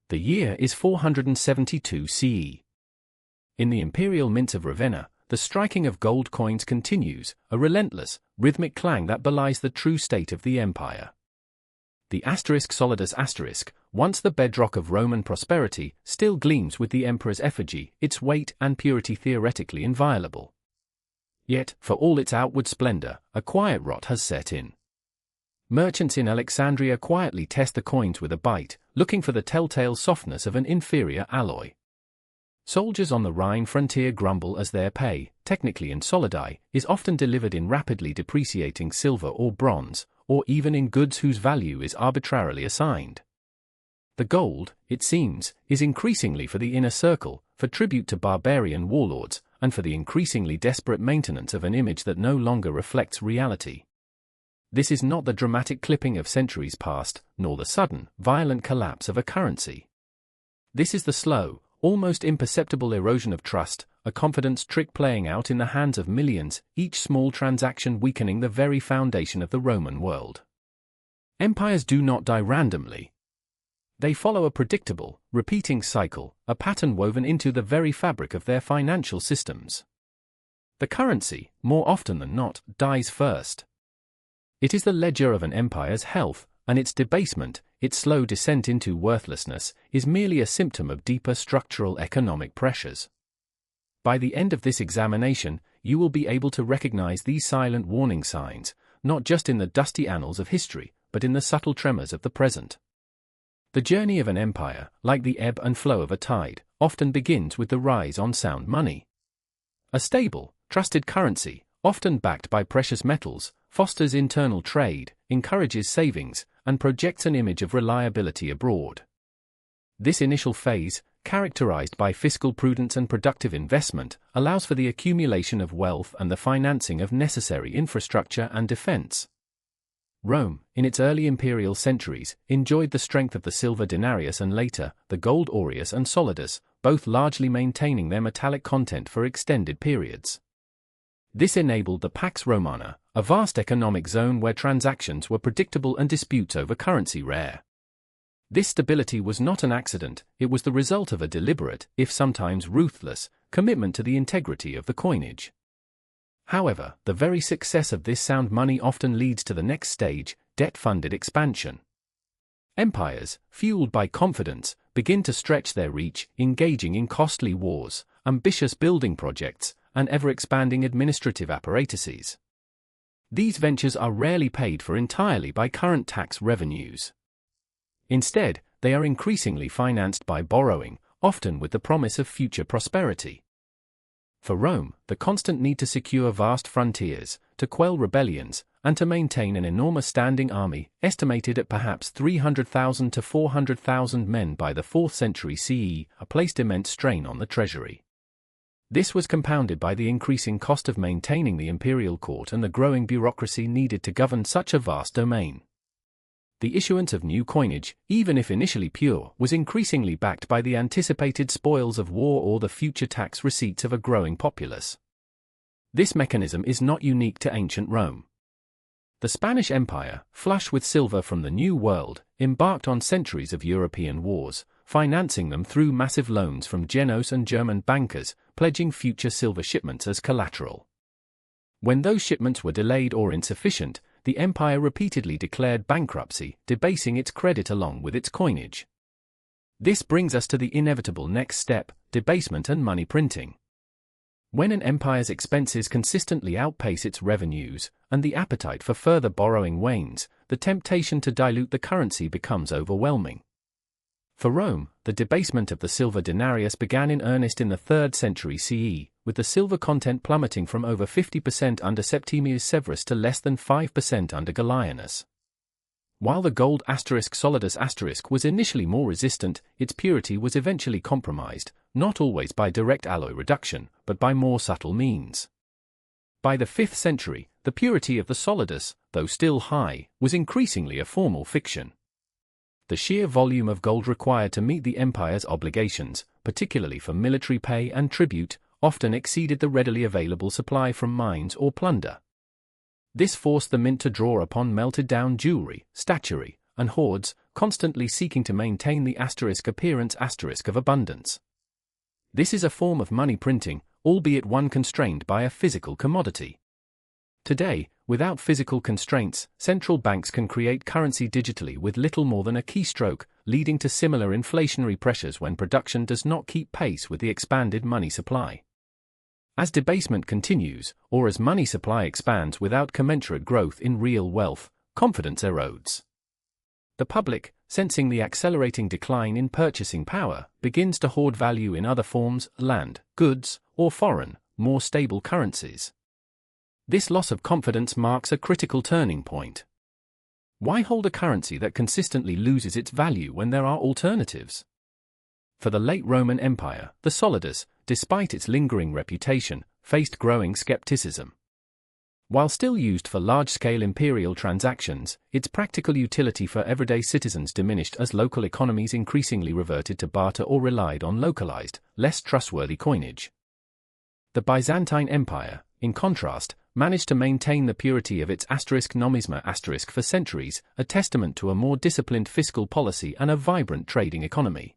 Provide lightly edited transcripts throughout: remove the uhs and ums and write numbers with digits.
The year is 472 CE. In the imperial mints of Ravenna, the striking of gold coins continues, a relentless, rhythmic clang that belies the true state of the empire. The *solidus*, once the bedrock of Roman prosperity, still gleams with the emperor's effigy, its weight and purity theoretically inviolable. Yet, for all its outward splendor, a quiet rot has set in. Merchants in Alexandria quietly test the coins with a bite, looking for the telltale softness of an inferior alloy. Soldiers on the Rhine frontier grumble as their pay, technically in solidi, is often delivered in rapidly depreciating silver or bronze, or even in goods whose value is arbitrarily assigned. The gold, it seems, is increasingly for the inner circle, for tribute to barbarian warlords, and for the increasingly desperate maintenance of an image that no longer reflects reality. This is not the dramatic clipping of centuries past, nor the sudden, violent collapse of a currency. This is the slow, almost imperceptible erosion of trust, a confidence trick playing out in the hands of millions, each small transaction weakening the very foundation of the Roman world. Empires do not die randomly. They follow a predictable, repeating cycle, a pattern woven into the very fabric of their financial systems. The currency, more often than not, dies first. It is the ledger of an empire's health, and its debasement, its slow descent into worthlessness, is merely a symptom of deeper structural economic pressures. By the end of this examination, you will be able to recognize these silent warning signs, not just in the dusty annals of history, but in the subtle tremors of the present. The journey of an empire, like the ebb and flow of a tide, often begins with the rise on sound money. A stable, trusted currency, often backed by precious metals, fosters internal trade, encourages savings, and projects an image of reliability abroad. This initial phase, characterized by fiscal prudence and productive investment, allows for the accumulation of wealth and the financing of necessary infrastructure and defense. Rome, in its early imperial centuries, enjoyed the strength of the silver denarius and later, the gold aureus and solidus, both largely maintaining their metallic content for extended periods. This enabled the Pax Romana, a vast economic zone where transactions were predictable and disputes over currency rare. This stability was not an accident, it was the result of a deliberate, if sometimes ruthless, commitment to the integrity of the coinage. However, the very success of this sound money often leads to the next stage, debt-funded expansion. Empires, fueled by confidence, begin to stretch their reach, engaging in costly wars, ambitious building projects, and ever-expanding administrative apparatuses. These ventures are rarely paid for entirely by current tax revenues. Instead, they are increasingly financed by borrowing, often with the promise of future prosperity. For Rome, the constant need to secure vast frontiers, to quell rebellions, and to maintain an enormous standing army, estimated at perhaps 300,000 to 400,000 men by the 4th century CE, placed immense strain on the treasury. This was compounded by the increasing cost of maintaining the imperial court and the growing bureaucracy needed to govern such a vast domain. The issuance of new coinage, even if initially pure, was increasingly backed by the anticipated spoils of war or the future tax receipts of a growing populace. This mechanism is not unique to ancient Rome. The Spanish Empire, flush with silver from the New World, embarked on centuries of European wars, financing them through massive loans from Genoese and German bankers, pledging future silver shipments as collateral. When those shipments were delayed or insufficient, the empire repeatedly declared bankruptcy, debasing its credit along with its coinage. This brings us to the inevitable next step, debasement and money printing. When an empire's expenses consistently outpace its revenues, and the appetite for further borrowing wanes, the temptation to dilute the currency becomes overwhelming. For Rome, the debasement of the silver denarius began in earnest in the 3rd century CE, with the silver content plummeting from over 50% under Septimius Severus to less than 5% under Gallienus. While the gold *solidus* was initially more resistant, its purity was eventually compromised, not always by direct alloy reduction, but by more subtle means. By the 5th century, the purity of the solidus, though still high, was increasingly a formal fiction. The sheer volume of gold required to meet the empire's obligations, particularly for military pay and tribute, often exceeded the readily available supply from mines or plunder. This forced the mint to draw upon melted-down jewelry, statuary, and hordes, constantly seeking to maintain the appearance of abundance. This is a form of money printing, albeit one constrained by a physical commodity. Today, without physical constraints, central banks can create currency digitally with little more than a keystroke, leading to similar inflationary pressures when production does not keep pace with the expanded money supply. As debasement continues, or as money supply expands without commensurate growth in real wealth, confidence erodes. The public, sensing the accelerating decline in purchasing power, begins to hoard value in other forms, land, goods, or foreign, more stable currencies. This loss of confidence marks a critical turning point. Why hold a currency that consistently loses its value when there are alternatives? For the late Roman Empire, the solidus, despite its lingering reputation, faced growing skepticism. While still used for large-scale imperial transactions, its practical utility for everyday citizens diminished as local economies increasingly reverted to barter or relied on localized, less trustworthy coinage. The Byzantine Empire, in contrast, managed to maintain the purity of its nomisma for centuries, a testament to a more disciplined fiscal policy and a vibrant trading economy.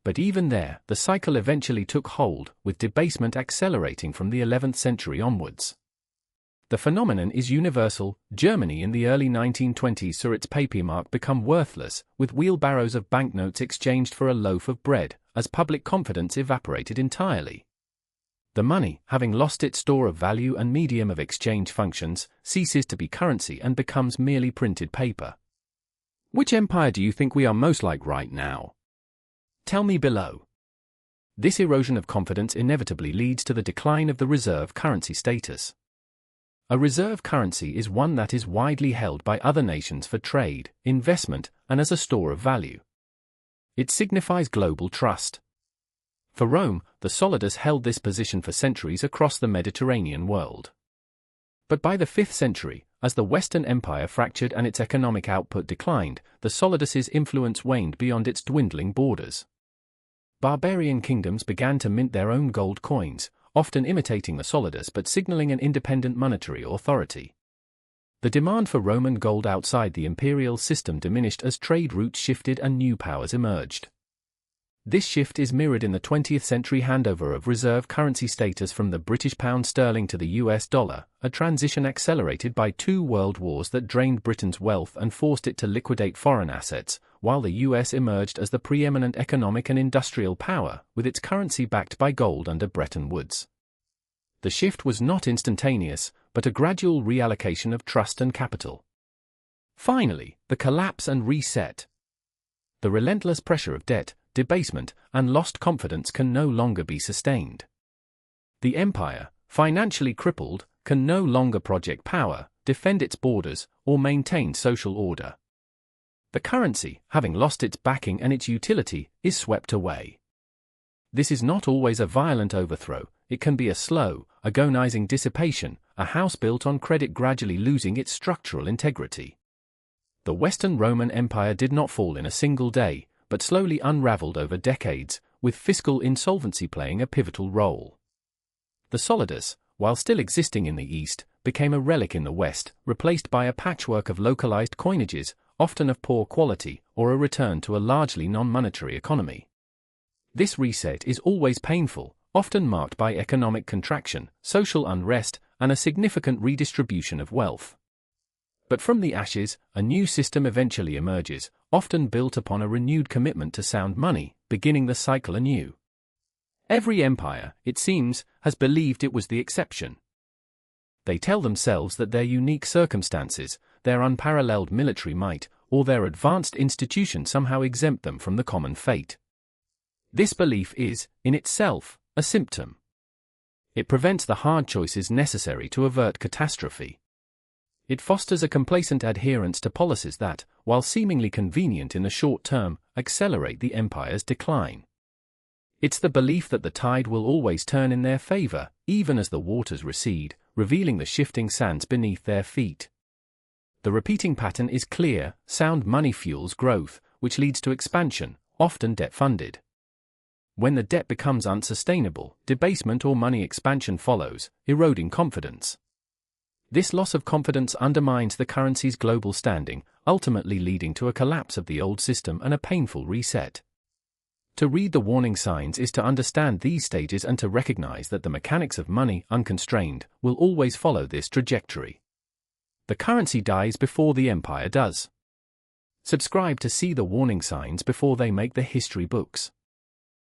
But even there, the cycle eventually took hold, with debasement accelerating from the 11th century onwards. The phenomenon is universal. Germany in the early 1920s saw its papermark become worthless, with wheelbarrows of banknotes exchanged for a loaf of bread, as public confidence evaporated entirely. The money, having lost its store of value and medium of exchange functions, ceases to be currency and becomes merely printed paper. Which empire do you think we are most like right now? Tell me below. This erosion of confidence inevitably leads to the decline of the reserve currency status. A reserve currency is one that is widely held by other nations for trade, investment, and as a store of value. It signifies global trust. For Rome, the solidus held this position for centuries across the Mediterranean world. But by the 5th century, as the Western Empire fractured and its economic output declined, the solidus's influence waned beyond its dwindling borders. Barbarian kingdoms began to mint their own gold coins, often imitating the solidus but signaling an independent monetary authority. The demand for Roman gold outside the imperial system diminished as trade routes shifted and new powers emerged. This shift is mirrored in the 20th century handover of reserve currency status from the British pound sterling to the US dollar, a transition accelerated by 2 world wars that drained Britain's wealth and forced it to liquidate foreign assets, while the US emerged as the preeminent economic and industrial power, with its currency backed by gold under Bretton Woods. The shift was not instantaneous, but a gradual reallocation of trust and capital. Finally, the collapse and reset. The relentless pressure of debt, debasement, and lost confidence can no longer be sustained. The empire, financially crippled, can no longer project power, defend its borders, or maintain social order. The currency, having lost its backing and its utility, is swept away. This is not always a violent overthrow. It can be a slow, agonizing dissipation, a house built on credit gradually losing its structural integrity. The Western Roman Empire did not fall in a single day, but slowly unraveled over decades, with fiscal insolvency playing a pivotal role. The solidus, while still existing in the East, became a relic in the West, replaced by a patchwork of localized coinages, often of poor quality, or a return to a largely non-monetary economy. This reset is always painful, often marked by economic contraction, social unrest, and a significant redistribution of wealth. But from the ashes, a new system eventually emerges, often built upon a renewed commitment to sound money, beginning the cycle anew. Every empire, it seems, has believed it was the exception. They tell themselves that their unique circumstances, their unparalleled military might, or their advanced institutions somehow exempt them from the common fate. This belief is, in itself, a symptom. It prevents the hard choices necessary to avert catastrophe. It fosters a complacent adherence to policies that, while seemingly convenient in the short term, accelerate the empire's decline. It's the belief that the tide will always turn in their favor, even as the waters recede, revealing the shifting sands beneath their feet. The repeating pattern is clear: sound money fuels growth, which leads to expansion, often debt-funded. When the debt becomes unsustainable, debasement or money expansion follows, eroding confidence. This loss of confidence undermines the currency's global standing, ultimately leading to a collapse of the old system and a painful reset. To read the warning signs is to understand these stages and to recognize that the mechanics of money, unconstrained, will always follow this trajectory. The currency dies before the empire does. Subscribe to see the warning signs before they make the history books.